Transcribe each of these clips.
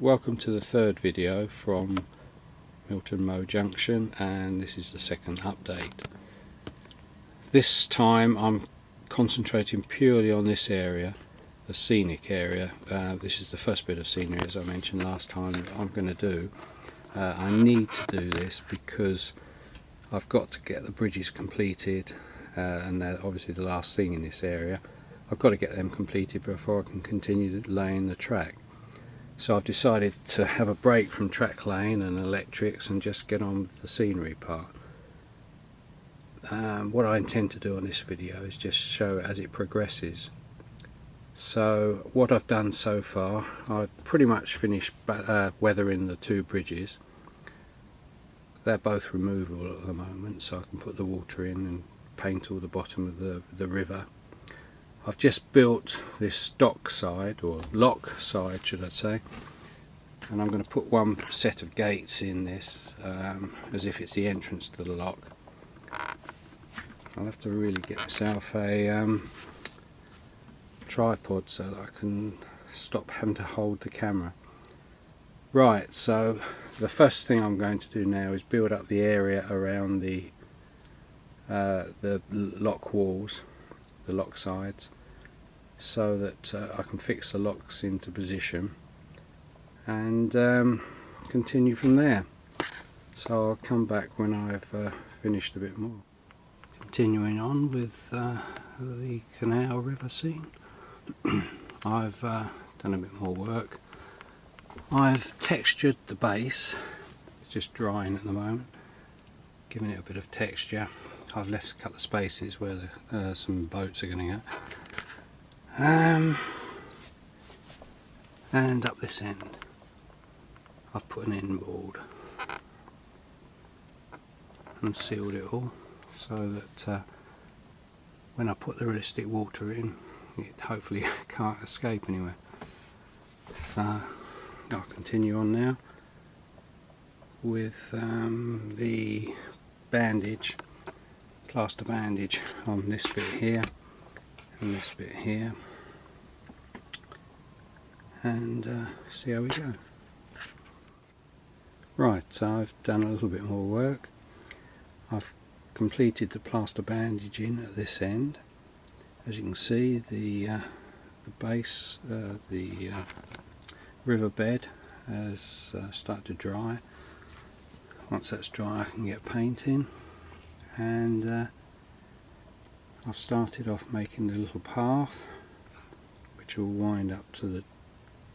Welcome to the third video from Milton Mo Junction, and this is the second update. This time I'm concentrating purely on this area, the scenic area. This is the first bit of scenery, as I mentioned last time, that I'm going to do. I need to do this because I've got to get the bridges completed, and they're obviously the last thing in this area. I've got to get them completed before I can continue laying the track. So I've decided to have a break from track laying and electrics and just get on with the scenery part. What I intend to do on this video is just show it as it progresses. So what I've done so far, I've pretty much finished weathering the two bridges. They're both removable at the moment, so I can put the water in and paint all the bottom of the river. I've just built this dock side, or lock side should I say, and I'm going to put one set of gates in this as if it's the entrance to the lock. I'll have to really get myself a tripod so that I can stop having to hold the camera. Right, so the first thing I'm going to do now is build up the area around the lock walls, the lock sides, so that I can fix the locks into position and continue from there. So I'll come back when I've finished a bit more. Continuing on with the Canal river scene. I've done a bit more work. I've textured the base. It's just drying at the moment, giving it a bit of texture. I've left a couple of spaces where some boats are going to go. And up this end I've put an end board and sealed it all so that when I put the realistic water in, it hopefully can't escape anywhere. So I'll continue on now with the bandage, plaster bandage on this bit here and this bit here, and see how we go. Right, so I've done a little bit more work. I've completed the plaster bandaging at this end. As you can see, the base, the riverbed has started to dry. Once that's dry I can get paint in, and I've started off making the little path which will wind up to the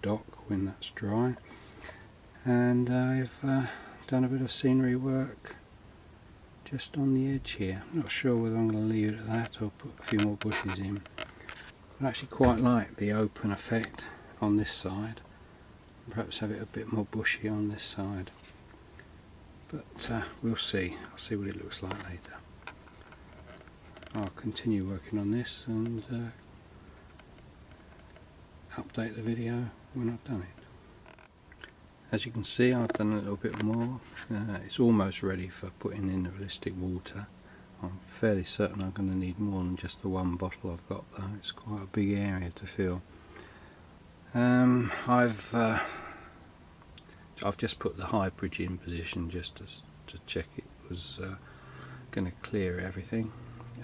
dock when that's dry, and I've done a bit of scenery work just on the edge here. I'm not sure whether I'm going to leave it at that or put a few more bushes in. I actually quite like the open effect on this side. Perhaps have it a bit more bushy on this side, but we'll see. I'll see what it looks like later. I'll continue working on this and update the video when I've done it. As you can see, I've done a little bit more. It's almost ready for putting in the realistic water. I'm fairly certain I'm going to need more than just the one bottle I've got though. It's quite a big area to fill. I've just put the high bridge in position just to check it was going to clear everything.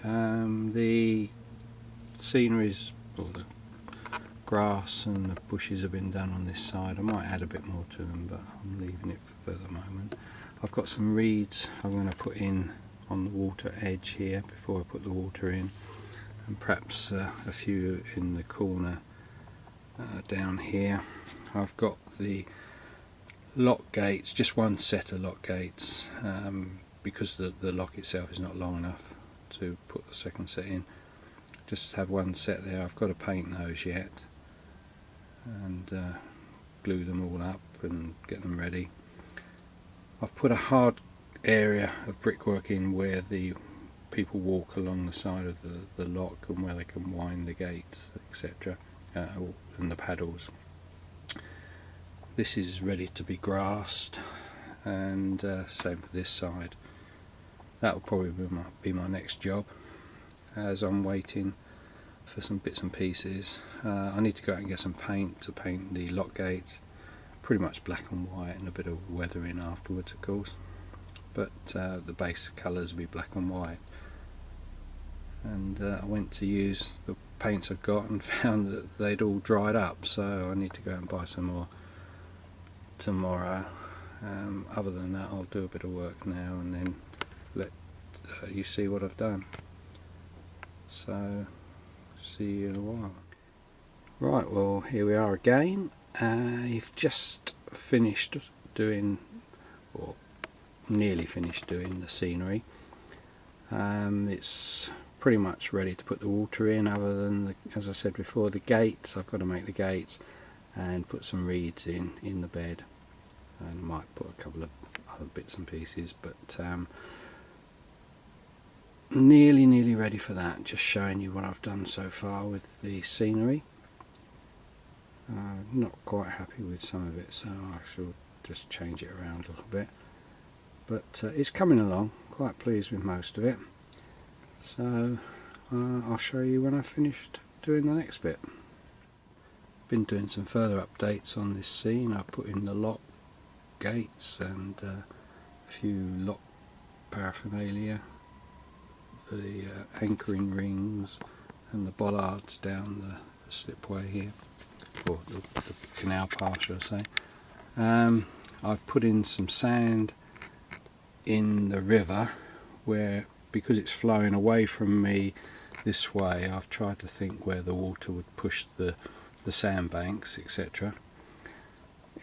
The sceneries, or the grass and the bushes have been done on this side. I might add a bit more to them, but I'm leaving it for the moment. I've got some reeds I'm going to put in on the water edge here before I put the water in, and perhaps a few in the corner down here. I've got the lock gates, just one set of lock gates, because the lock itself is not long enough to put the second set in. Just have one set there. I've got to paint those yet and glue them all up and get them ready. I've put a hard area of brickwork in where the people walk along the side of the lock, and where they can wind the gates, etc., and the paddles. This is ready to be grassed, and same for this side. That will probably be my next job, as I'm waiting for some bits and pieces. I need to go out and get some paint to paint the lock gates, pretty much black and white and a bit of weathering afterwards, of course, but the base colours will be black and white. And I went to use the paints I've got and found that they'd all dried up, so I need to go and buy some more tomorrow. Other than that, I'll do a bit of work now and then let you see what I've done. So see you in a while. Right, well, here we are again. I've just finished doing, or nearly finished doing, the scenery. It's pretty much ready to put the water in, other than, as I said before, the gates. I've got to make the gates and put some reeds in the bed, and might put a couple of other bits and pieces, but nearly ready for that. Just showing you what I've done so far with the scenery. Not quite happy with some of it, so I shall just change it around a little bit, but it's coming along. Quite pleased with most of it, so I'll show you when I've finished doing the next bit. Been doing some further updates on this scene. I've put in the lock gates and a few lock paraphernalia, the anchoring rings and the bollards down the slipway here, or the canal path, should I say. I've put in some sand in the river, where, because it's flowing away from me this way, I've tried to think where the water would push the sandbanks, etc.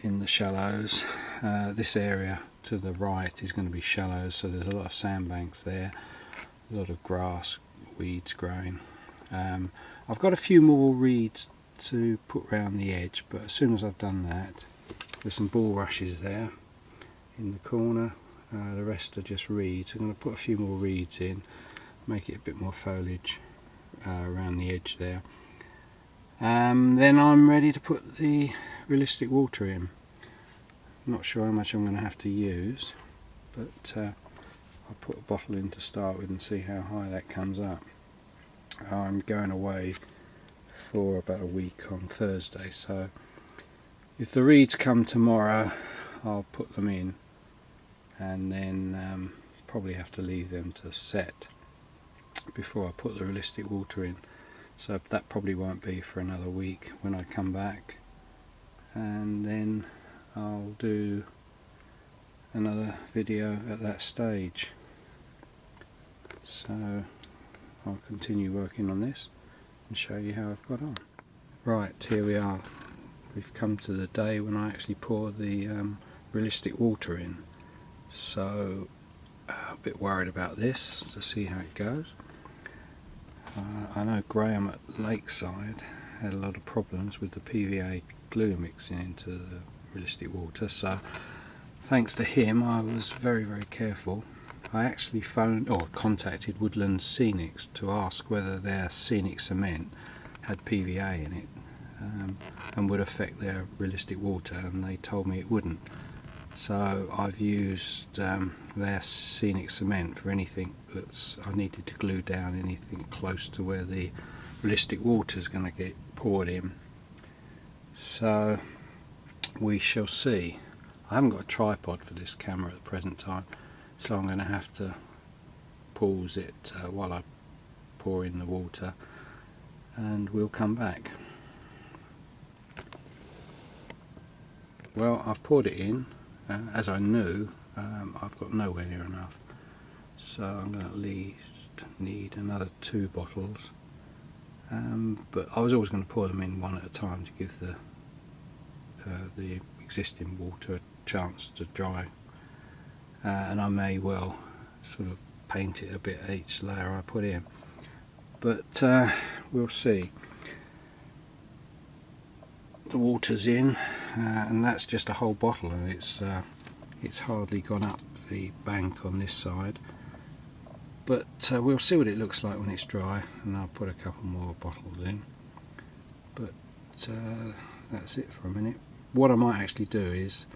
in the shallows. This area to the right is going to be shallows, so there's a lot of sandbanks there, a lot of grass, weeds growing. I've got a few more reeds to put round the edge, but as soon as I've done that, there's some bulrushes there in the corner. The rest are just reeds. I'm going to put a few more reeds in, make it a bit more foliage around the edge there. Then I'm ready to put the realistic water in. Not sure how much I'm going to have to use, but I'll put a bottle in to start with and see how high that comes up. I'm going away for about a week on Thursday, so if the reeds come tomorrow, I'll put them in, and then probably have to leave them to set before I put the realistic water in, so that probably won't be for another week when I come back, and then I'll do another video at that stage. So I'll continue working on this and show you how I've got on. Right, here we are. We've come to the day when I actually pour the realistic water in, so a bit worried about this, to see how it goes. I know Graham at Lakeside had a lot of problems with the PVA glue mixing into the realistic water, so thanks to him I was very careful. I actually phoned or contacted Woodland Scenics to ask whether their scenic cement had PVA in it and would affect their realistic water, and they told me it wouldn't. So I've used their scenic cement for anything that's I needed to glue down, anything close to where the realistic water is going to get poured in. So we shall see. I haven't got a tripod for this camera at the present time, so I'm going to have to pause it while I pour in the water, and we'll come back. Well, I've poured it in. As I knew, I've got nowhere near enough, so I'm going to at least need another 2 bottles, but I was always going to pour them in one at a time to give the existing water a chance to dry, and I may well sort of paint it a bit each layer I put in, but we'll see. The water's in, and that's just a whole bottle, and it's hardly gone up the bank on this side, but we'll see what it looks like when it's dry, and I'll put a couple more bottles in. But that's it for a minute. What I might actually do is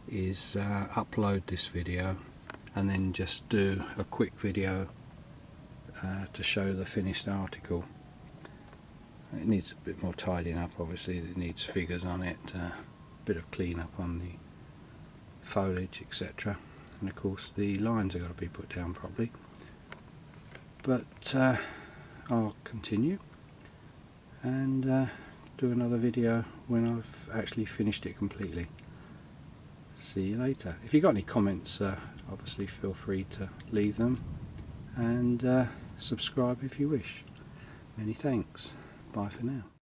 upload this video and then just do a quick video to show the finished article. It needs a bit more tidying up, obviously. It needs figures on it, bit of clean up on the foliage, etc. And of course the lines have got to be put down properly. But I'll continue and do another video when I've actually finished it completely. See you later. If you've got any comments, obviously feel free to leave them, and subscribe if you wish. Many thanks. Bye for now.